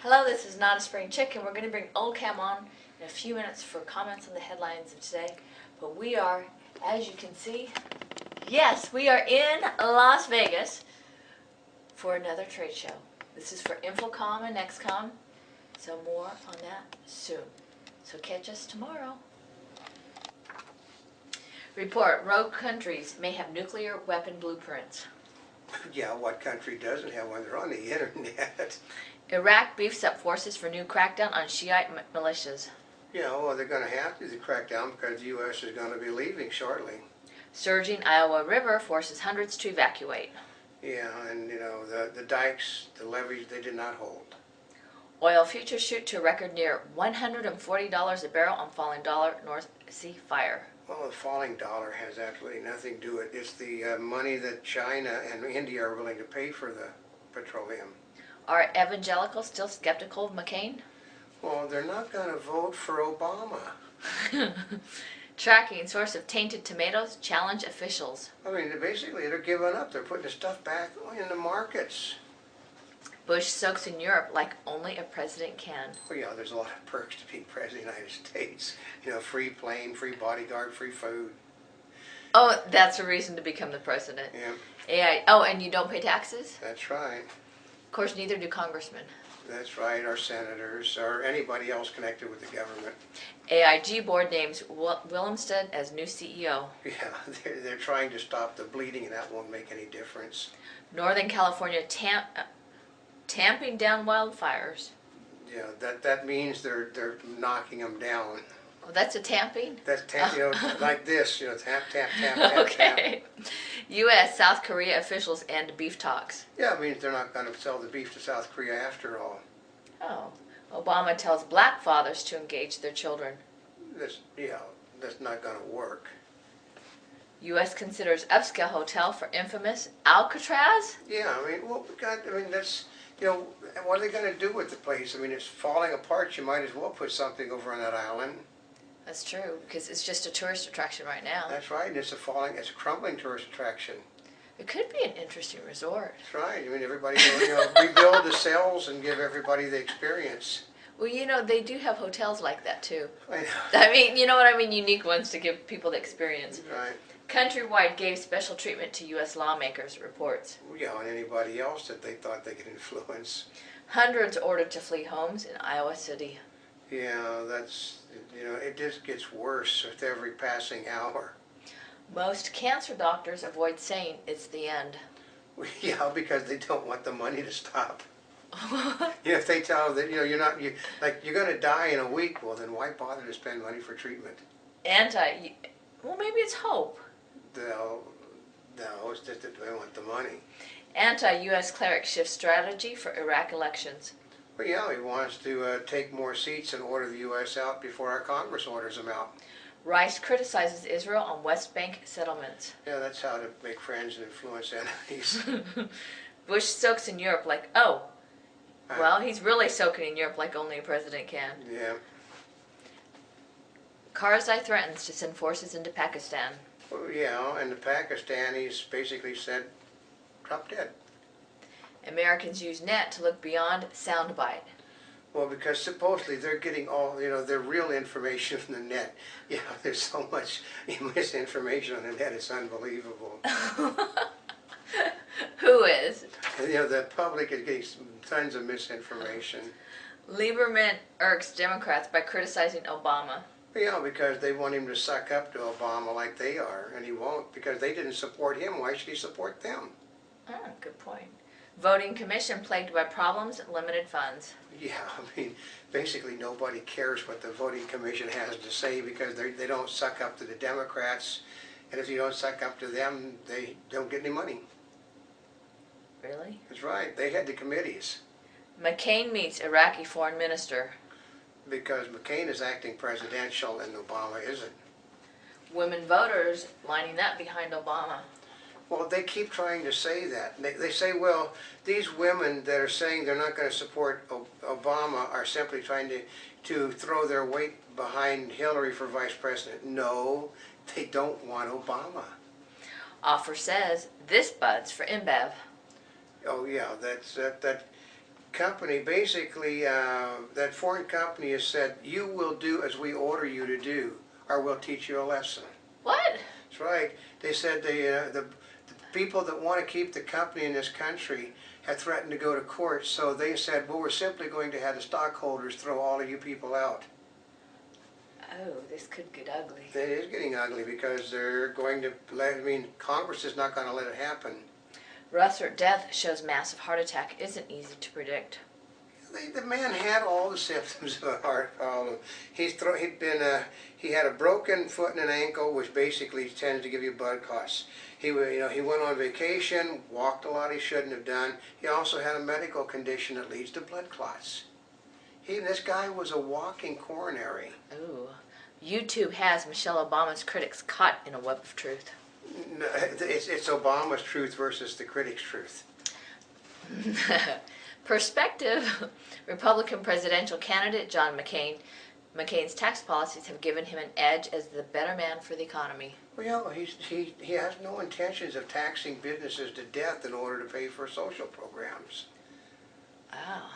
Hello, this is Not a Spring Chick, and we're going to bring Oldecam on in a few minutes for comments on the headlines of today. But we are, as you can see, yes, we are in Las Vegas for another trade show. This is for Infocom and XCOM, so more on that soon. So catch us tomorrow. Report, rogue countries may have nuclear weapon blueprints. Yeah, what country doesn't have one? They're on the internet. Iraq beefs up forces for new crackdown on Shiite militias. Yeah, well, they're going to have to do the crackdown because the U.S. is going to be leaving shortly. Surging Iowa River forces hundreds to evacuate. Yeah, and the dikes, the levees, they did not hold. Oil futures shoot to a record near $140 a barrel on falling dollar North Sea fire. Well, the falling dollar has absolutely nothing to do with it. It's the money that China and India are willing to pay for the petroleum. Are evangelicals still skeptical of McCain? Well, they're not going to vote for Obama. Tracking source of tainted tomatoes challenge officials. I mean, basically, they're giving up. They're putting the stuff back in the markets. Bush soaks in Europe like only a president can. Well, yeah, there's a lot of perks to being president of the United States. Free plane, free bodyguard, free food. Oh, that's a reason to become the president. Yeah. AI. Oh, and you don't pay taxes? That's right. Of course, neither do congressmen. That's right, or senators, or anybody else connected with the government. AIG board names Willemstad as new CEO. Yeah, they're trying to stop the bleeding, and that won't make any difference. Northern California tamping down wildfires. Yeah, that means they're knocking them down. Oh, that's a tamping? That's like this, tap, tap, tap, tap, okay. tap. U.S. South Korea officials end beef talks. Yeah, it means they're not going to sell the beef to South Korea after all. Oh. Obama tells black fathers to engage their children. That's not going to work. U.S. considers upscale hotel for infamous Alcatraz? Yeah, that's, what are they going to do with the place? I mean, it's falling apart. You might as well put something over on that island. That's true, because it's just a tourist attraction right now. That's right, and it's a crumbling tourist attraction. It could be an interesting resort. That's right. I mean, everybody will, rebuild the cells and give everybody the experience. Well, they do have hotels like that, too. I know. I mean, you know what I mean? Unique ones to give people the experience. Right. Countrywide gave special treatment to U.S. lawmakers, reports. Yeah, and anybody else that they thought they could influence. Hundreds ordered to flee homes in Iowa City. Yeah, it just gets worse with every passing hour. Most cancer doctors avoid saying it's the end. Yeah, because they don't want the money to stop. If they tell that you're going to die in a week, well then why bother to spend money for treatment? Well, maybe it's hope. No, it's just that they want the money. Anti-U.S. cleric shifts strategy for Iraq elections. Well, yeah, he wants to take more seats and order the U.S. out before our Congress orders them out. Rice criticizes Israel on West Bank settlements. Yeah, that's how to make friends and influence enemies. Bush soaks in Europe like, well, he's really soaking in Europe like only a president can. Yeah. Karzai threatens to send forces into Pakistan. Well, yeah, and the Pakistanis basically said, drop dead. Americans use net to look beyond soundbite. Well, because supposedly they're getting all, their real information from the net. Yeah, there's so much misinformation on the net, it's unbelievable. Who is? The public is getting tons of misinformation. Lieberman irks Democrats by criticizing Obama. Yeah, because they want him to suck up to Obama like they are, and he won't, because they didn't support him. Why should he support them? Oh, good point. Voting commission plagued by problems and limited funds. Yeah, basically nobody cares what the voting commission has to say because they don't suck up to the Democrats, and if you don't suck up to them, they don't get any money. Really? That's right. They had the committees. McCain meets Iraqi foreign minister. Because McCain is acting presidential and Obama isn't. Women voters lining up behind Obama. Well, they keep trying to say that. They say, well, these women that are saying they're not going to support Obama are simply trying to throw their weight behind Hillary for vice president. No, they don't want Obama. Offer says this buds for InBev. Oh yeah, that company, basically, that foreign company has said, you will do as we order you to do, or we'll teach you a lesson. What? That's right. They said the people that want to keep the company in this country had threatened to go to court, so they said, well, we're simply going to have the stockholders throw all of you people out. Oh, this could get ugly. It is getting ugly because they're going to Congress is not going to let it happen. Rutherford death shows massive heart attack isn't easy to predict. The man had all the symptoms of a heart problem. He had a broken foot and an ankle, which basically tends to give you blood clots. He went on vacation, walked a lot he shouldn't have done. He also had a medical condition that leads to blood clots. This guy was a walking coronary. Ooh. YouTube has Michelle Obama's critics caught in a web of truth. No, it's Obama's truth versus the critics' truth. Perspective. Republican presidential candidate John McCain's tax policies have given him an edge as the better man for the economy. Well, he has no intentions of taxing businesses to death in order to pay for social programs. Oh.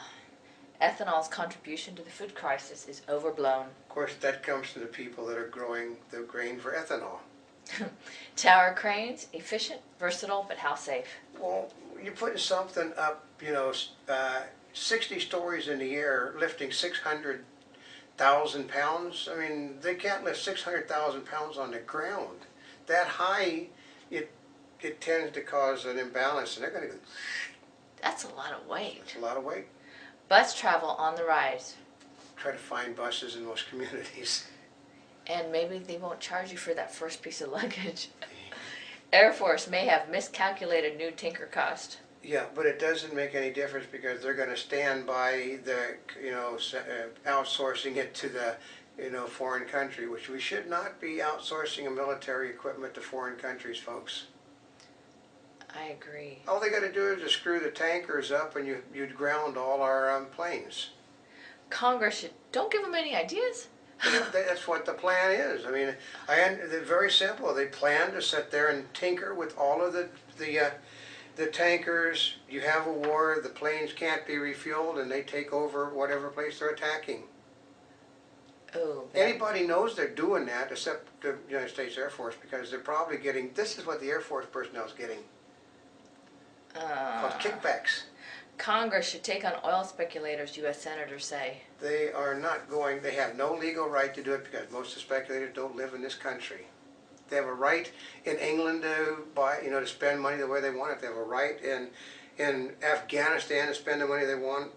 Ethanol's contribution to the food crisis is overblown. Of course, that comes from the people that are growing the grain for ethanol. Tower cranes, efficient, versatile, but how safe? Well, you're putting something up, 60 stories in the air, lifting 600,000 pounds. I mean, they can't lift 600,000 pounds on the ground. That high, it tends to cause an imbalance, and they're going to go. That's a lot of weight. That's a lot of weight. Bus travel on the rise. Try to find buses in most communities. And maybe they won't charge you for that first piece of luggage. Air Force may have miscalculated new tanker cost. Yeah, but it doesn't make any difference because they're going to stand by the, outsourcing it to the, foreign country, which we should not be outsourcing a military equipment to foreign countries, folks. I agree. All they got to do is just screw the tankers up and you'd ground all our planes. Congress don't give them any ideas. That's what the plan is. I mean, they're very simple. They plan to sit there and tinker with all of the tankers. You have a war, the planes can't be refueled, and they take over whatever place they're attacking. Oh. Anybody knows they're doing that except the United States Air Force because they're probably getting, this is what the Air Force personnel is getting. Called kickbacks. Congress should take on oil speculators, U.S. senators say. They are not going, they have no legal right to do it because most of the speculators don't live in this country. They have a right in England to buy, to spend money the way they want it. They have a right in Afghanistan to spend the money they want.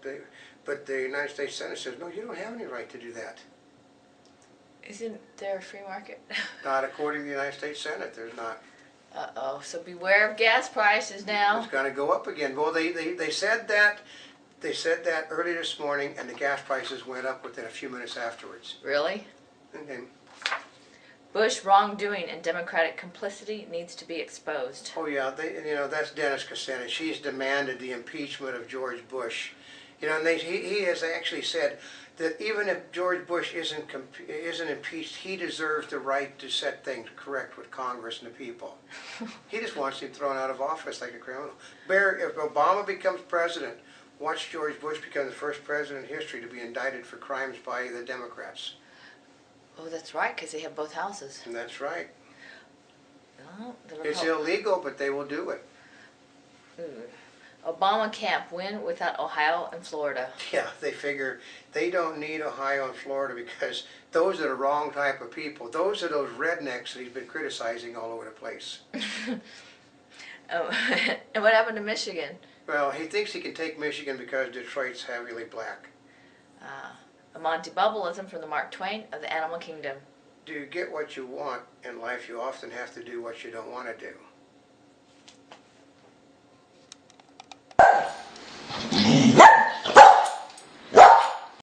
But the United States Senate says, no, you don't have any right to do that. Isn't there a free market? Not according to the United States Senate, there's not. Uh-oh, so beware of gas prices now. It's going to go up again. Well, they said that early this morning, and the gas prices went up within a few minutes afterwards. Really? Okay. Bush wrongdoing and Democratic complicity needs to be exposed. Oh yeah, that's Dennis Kucinich. He's demanded the impeachment of George Bush. And he has actually said that even if George Bush isn't impeached, he deserves the right to set things correct with Congress and the people. He just wants him thrown out of office like a criminal. If Obama becomes president, watch George Bush become the first president in history to be indicted for crimes by the Democrats. Oh, that's right, because they have both houses. And that's right. Oh, It's illegal, but they will do it. Obama can't win without Ohio and Florida. Yeah, they figure they don't need Ohio and Florida because those are the wrong type of people. Those are those rednecks that he's been criticizing all over the place. Oh, and what happened to Michigan? Well, he thinks he can take Michigan because Detroit's heavily black. A Monty Bubbleism from the Mark Twain of the Animal Kingdom. To get what you want in life, you often have to do what you don't want to do.